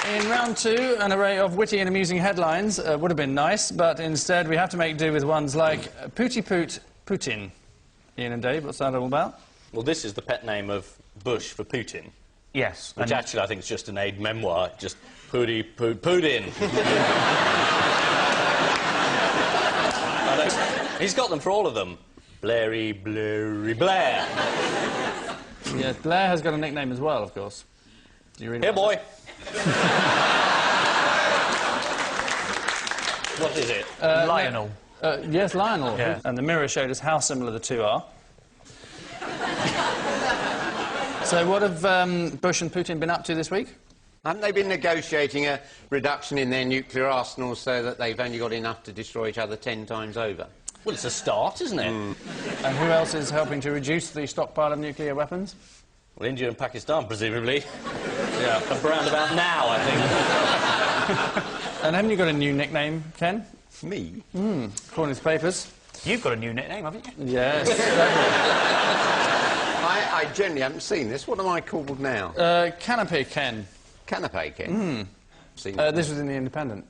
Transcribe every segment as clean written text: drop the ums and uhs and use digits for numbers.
In round two, an array of witty and amusing headlines would have been nice, but instead we have to make do with ones like Pooty Poot Putin. Ian and Dave, what's that all about? Well, this is the pet name of Bush for Putin. Yes. Which actually I think is just an aid memoir, just Pooty Poot Putin. He's got them for all of them. Blairy, Blairy, Blair. Yes, Blair has got a nickname as well, of course. Do you read Here, boy. What is it? Lionel. Yes, Lionel. Yeah. And the Mirror showed us how similar the two are. So what have Bush and Putin been up to this week? Haven't they been negotiating a reduction in their nuclear arsenals so that they've only got enough to destroy each other 10 times over? Well, it's a start, isn't it? And who else is helping to reduce the stockpile of nuclear weapons? Well, India and Pakistan, presumably. Yeah, around about now, I think. And haven't you got a new nickname, Ken? Me? According to the papers. You've got a new nickname, haven't you? Yes. I generally haven't seen this. What am I called now? Canapé Ken. Canapé Ken? Seen This was in The Independent.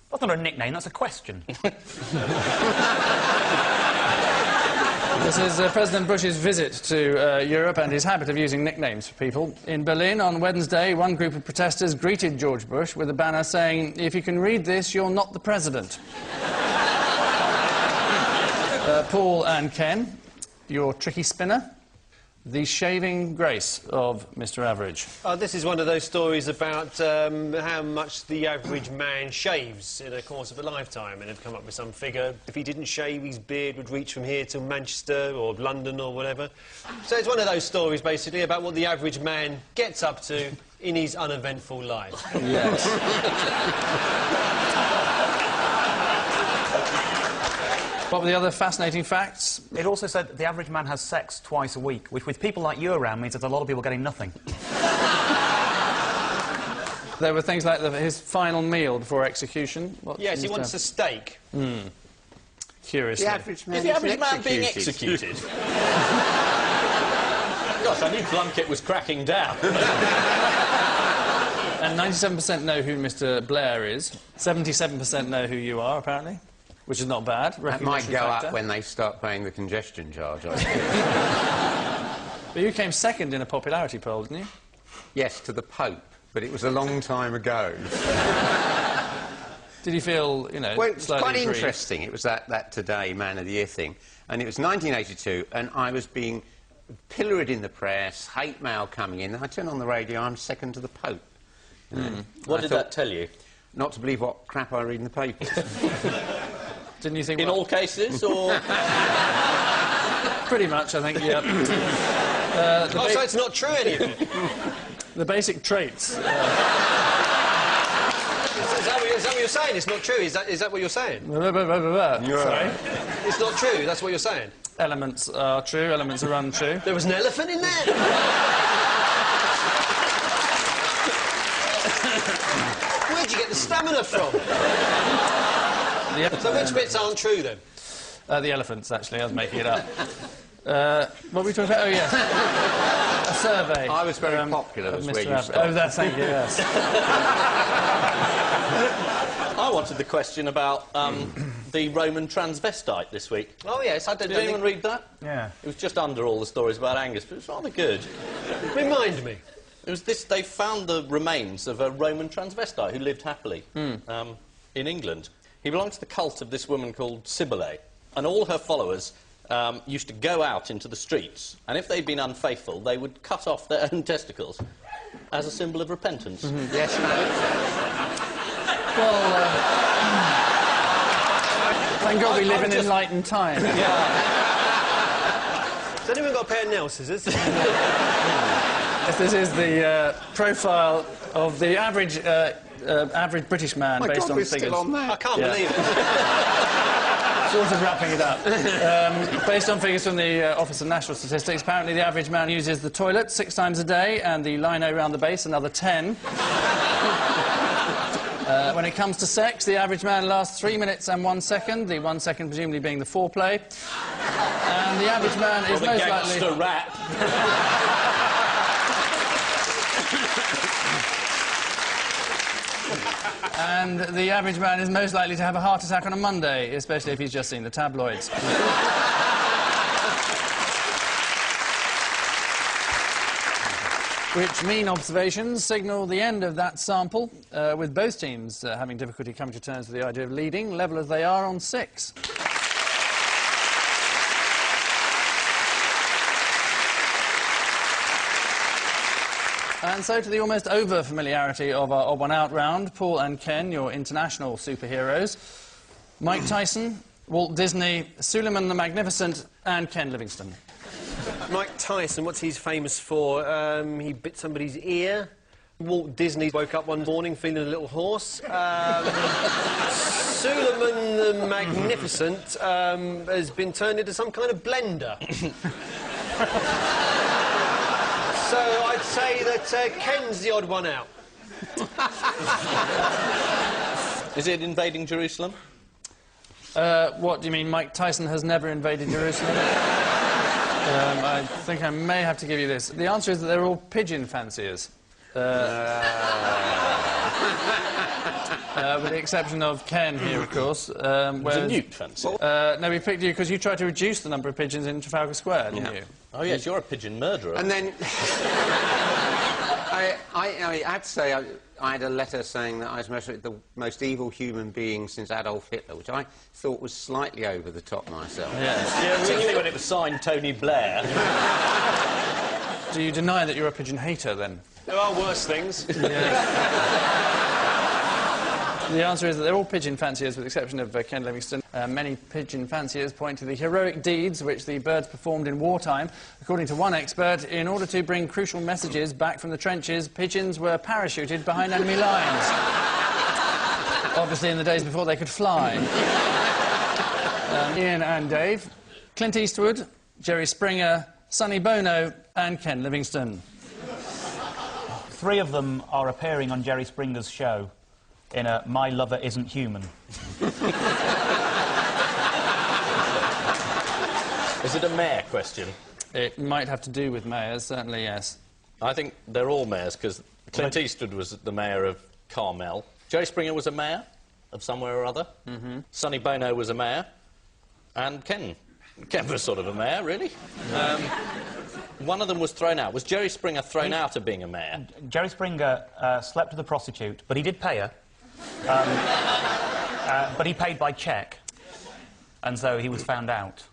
That's not a nickname, that's a question. This is President Bush's visit to Europe and his habit of using nicknames for people. In Berlin on Wednesday, one group of protesters greeted George Bush with a banner saying, "If you can read this, you're not the president." Paul and Ken, your tricky spinner, the shaving grace of Mr. Average. This is one of those stories about how much the average man shaves in the course of a lifetime, and they've come up with some figure. If he didn't shave, his beard would reach from here to Manchester or London or whatever. So it's one of those stories, basically, about what the average man gets up to in his uneventful life. Yes. What were the other fascinating facts? It also said that the average man has sex twice a week, which with people like you around means there's a lot of people getting nothing. There were things like his final meal before exexecution. Yes, he wants a steak. Curiously. The average man Is the average man being executed? executed? Gosh, I knew Plunkett was cracking down. And 97% know who Mr. Blair is. 77% know who you are, apparently. Which is not bad. That might go factor. up when they start paying the congestion charge, I think. But you came second in a popularity poll, didn't you? Yes, to the Pope, but it was a long time ago. Did you feel, you know, Well, it's slightly quite aggrieved? interesting. It was that Today Man of the Year thing. And it was 1982, and I was being pilloried in the press, hate mail coming in. And I turned on the radio, I'm second to the Pope. What did that tell you? Not to believe what crap I read in the papers. Didn't you think... In all cases, or...? Pretty much, I think, yeah. So it's not true, any of it? The basic traits. Is that what you're saying? It's not true? Is that what you're saying? Sorry. It's not true, that's what you're saying? Elements are true, elements are untrue. There was an elephant in there? Where'd you get the stamina from? So which bits aren't true, then? The elephants, actually, I was making it up. What were we talking about? Oh, yes. A survey. I was very popular, was where you stopped. Oh, that's, thank you, yes. I wanted the question about the Roman transvestite this week. Oh, yes. Did anyone read that? Yeah. It was just under all the stories about Angus, but it was rather good. Remind me. It was this, they found the remains of a Roman transvestite who lived happily in England. He belonged to the cult of this woman called Cybele, and all her followers used to go out into the streets, and if they'd been unfaithful, they would cut off their own testicles as a symbol of repentance. Yes, ma'am. Well, thank God we live in enlightened times. Has anyone got a pair of nail scissors? Yes, this is the profile of the average British man based God, on we're figures. still on that. I can't believe it. Sort of wrapping it up. Based on figures from the Office of National Statistics, apparently the average man uses the toilet 6 times a day and the lino round the base another 10. When it comes to sex, the average man lasts 3 minutes and 1 second, the 1 second presumably being the foreplay. And the average man is most likely... gangster rap. And the average man is most likely to have a heart attack on a Monday, especially if he's just seen the tabloids. Which mean observations signal the end of that sample, with both teams having difficulty coming to terms with the idea of leading, level as they are on 6. And so to the almost over-familiarity of our odd one out round, Paul and Ken, your international superheroes, Mike Tyson, Walt Disney, Suleiman the Magnificent, and Ken Livingstone. Mike Tyson, what's he famous for? He bit somebody's ear. Walt Disney woke up one morning feeling a little hoarse. Suleiman the Magnificent has been turned into some kind of blender. So I'd say that Ken's the odd one out. Is it invading Jerusalem? What do you mean, Mike Tyson has never invaded Jerusalem? I think I may have to give you this. The answer is that they're all pigeon fanciers. With the exception of Ken here, of course. Was a newt fancy? No, we picked you because you tried to reduce the number of pigeons in Trafalgar Square, didn't you? Oh, yes, you're a pigeon murderer. And then... I have to say, I had a letter saying that I was the most evil human being since Adolf Hitler, which I thought was slightly over the top myself. Yes. Yeah, particularly when it was signed Tony Blair. Do you deny that you're a pigeon hater, then? There are worse things. The answer is that they're all pigeon fanciers, with the exception of Ken Livingstone. Many pigeon fanciers point to the heroic deeds which the birds performed in wartime. According to one expert, in order to bring crucial messages back from the trenches, pigeons were parachuted behind enemy lines. Obviously in the days before they could fly. Ian and Dave, Clint Eastwood, Jerry Springer, Sonny Bono and Ken Livingstone. 3 of them are appearing on Jerry Springer's show in a My Lover Isn't Human. Is it a mayor question? It might have to do with mayors, certainly, yes. I think they're all mayors, because Clint Eastwood was the mayor of Carmel. Jerry Springer was a mayor of somewhere or other. Sonny Bono was a mayor. And Ken was sort of a mayor, really. One of them was thrown out. Was Jerry Springer thrown out of being a mayor? Jerry Springer slept with a prostitute, but he did pay her. But he paid by cheque, and so he was found out.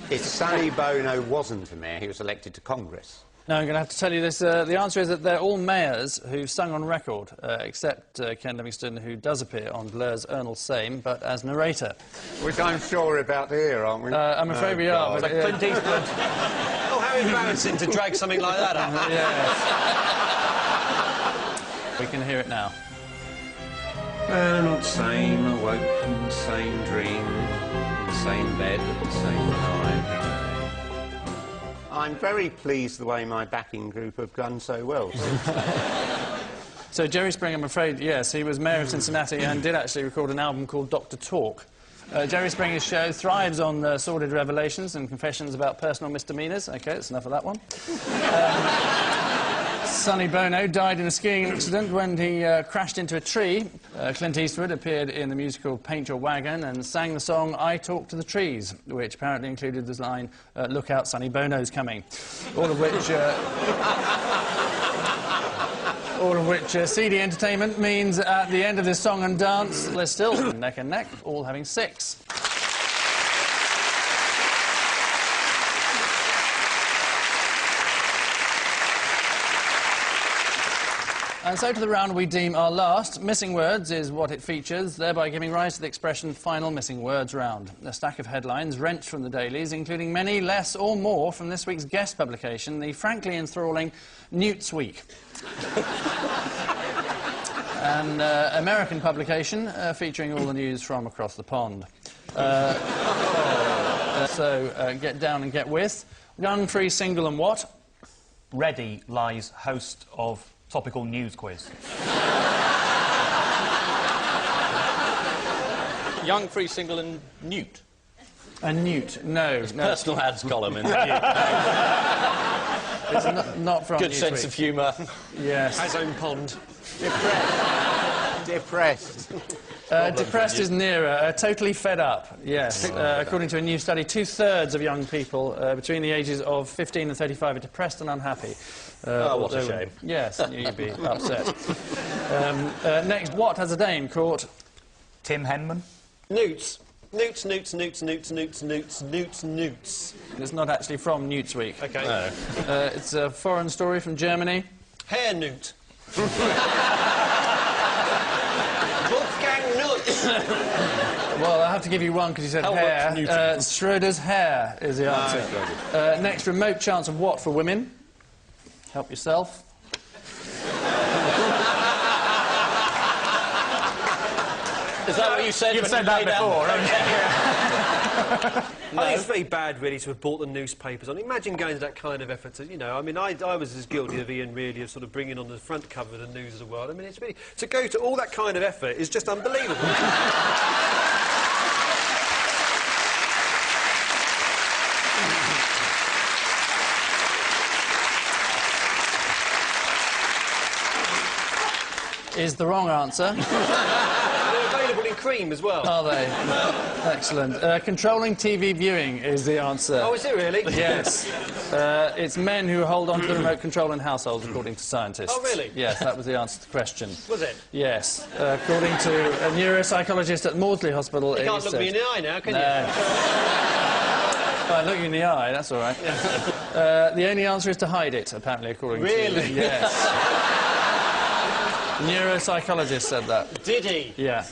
If Sonny Bono wasn't a mayor, he was elected to Congress. No, I'm going to have to tell you this. The answer is that they're all mayors who've sung on record, except Ken Livingstone, who does appear on Blur's Ernal Same, but as narrator. Which I'm sure we're about to hear, aren't we? I'm afraid we are. But, Clint Eastwood. Oh, how embarrassing to drag something like that up. Yes. We can hear it now. And same awoke in the same dream, in the same bed at the same time. I'm very pleased the way my backing group have done so well. So Jerry Springer, I'm afraid, yes, he was mayor of Cincinnati and did actually record an album called Dr. Talk. Jerry Springer's show thrives on sordid revelations and confessions about personal misdemeanours. OK, that's enough of that one. Sonny Bono died in a skiing accident when he crashed into a tree. Clint Eastwood appeared in the musical Paint Your Wagon and sang the song I Talk to the Trees, which apparently included this line, look out, Sonny Bono's coming. All of which CD entertainment means at the end of this song and dance, they're still neck and neck, all having 6. And so to the round we deem our last. Missing words is what it features, thereby giving rise to the expression final missing words round. A stack of headlines wrenched from the dailies, including many less or more from this week's guest publication, the frankly enthralling Newt's Week. An American publication featuring all the news from across the pond. So get down and get with. Gun, free, single and what? Ready lies host of Topical News Quiz. Young, free, single and newt. A newt, no. Personal ads column in the Newt. It's not from Good Newsweek. sense of humour. Yes. Has own pond. Depressed. Depressed is nearer. Totally fed up, yes. According to a new study, 2/3 of young people between the ages of 15 and 35 are depressed and unhappy. What a shame. Yes, you'd be upset. Next, what has a dame caught? Tim Henman. Newts. Newts, newts, newts, newts, newts, newts, newts, newts. It's not actually from Newt's Week. OK. No. It's a foreign story from Germany. Hair newt. Wolfgang Newt. Well, I have to give you one because you said Helmut hair. Newton. Schroeder's hair is the answer. Next, remote chance of what for women? Help yourself. Is that what you said? You've when said you that lay down? before, haven't you? I think it's very bad, really, to have bought the newspapers on. Imagine going to that kind of effort to, you know, I mean, I was as guilty of Ian, really, of sort of bringing on the front cover of the News of the World. I mean, it's really... To go to all that kind of effort is just unbelievable. Is the wrong answer. They're available in cream as well. Are they? Excellent. Controlling TV viewing is the answer. Oh, is it really? Yes. It's men who hold on to the remote control in households, according to scientists. Oh, really? Yes, that was the answer to the question. Was it? Yes. According to a neuropsychologist at Maudsley Hospital... You can't look me in the eye now, can you? I look you in the eye, that's all right. The only answer is to hide it, apparently, according to... Really? Yes. Neuropsychologist said that. Did he? Yeah.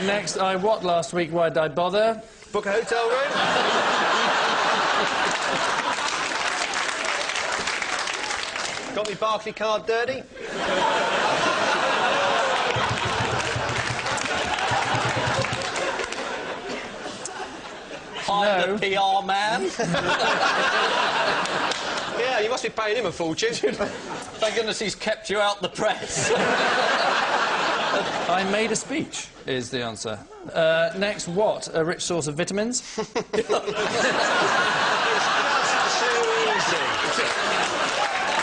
Next, I what last week? Why did I bother? Book a hotel room? Got me Barclay card dirty? Hire the PR man. Yeah, you must be paying him a fortune. Thank goodness he's kept you out the press. I made a speech, is the answer. Next, what? A rich source of vitamins?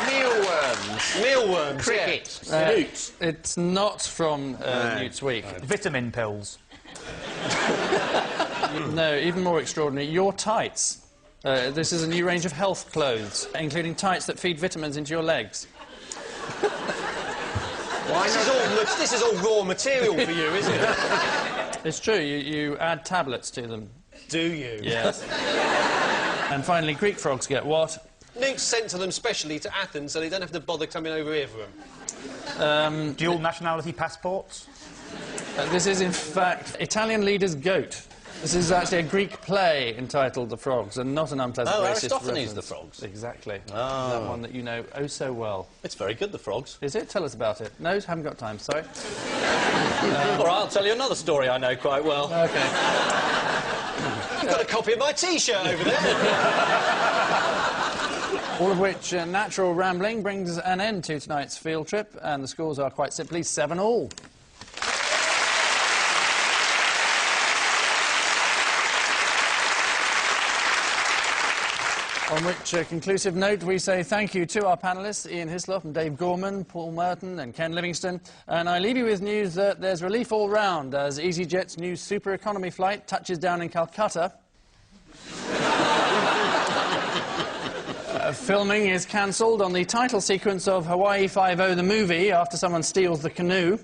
Mealworms. Mealworms, Cricket. Newt. It's not from Newt's Week. Vitamin pills. No, even more extraordinary. Your tights. This is a new range of health clothes, including tights that feed vitamins into your legs. This is all raw material for you, isn't it? It's true, you add tablets to them. Do you? Yes. And finally, Greek frogs get what? Newt's sent to them specially to Athens so they don't have to bother coming over here for them. Dual nationality passports. This is, in fact, Italian leader's goat. This is actually a Greek play entitled The Frogs, and not an unpleasant racist Aristophanes' reference. The Frogs. Exactly. Oh. That one that you know oh so well. It's very good, The Frogs. Is it? Tell us about it. No, haven't got time, sorry. All right, I'll tell you another story I know quite well. OK. You've got a copy of my T-shirt over there. All of which natural rambling brings an end to tonight's field trip, and the scores are quite simply 7-all. On which conclusive note, we say thank you to our panellists, Ian Hislop and Dave Gorman, Paul Merton and Ken Livingston. And I leave you with news that there's relief all round as EasyJet's new super economy flight touches down in Calcutta. Filming is cancelled on the title sequence of Hawaii Five-0 the movie after someone steals the canoe.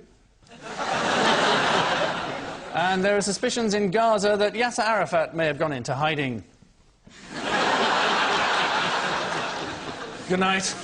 And there are suspicions in Gaza that Yasser Arafat may have gone into hiding. Good night.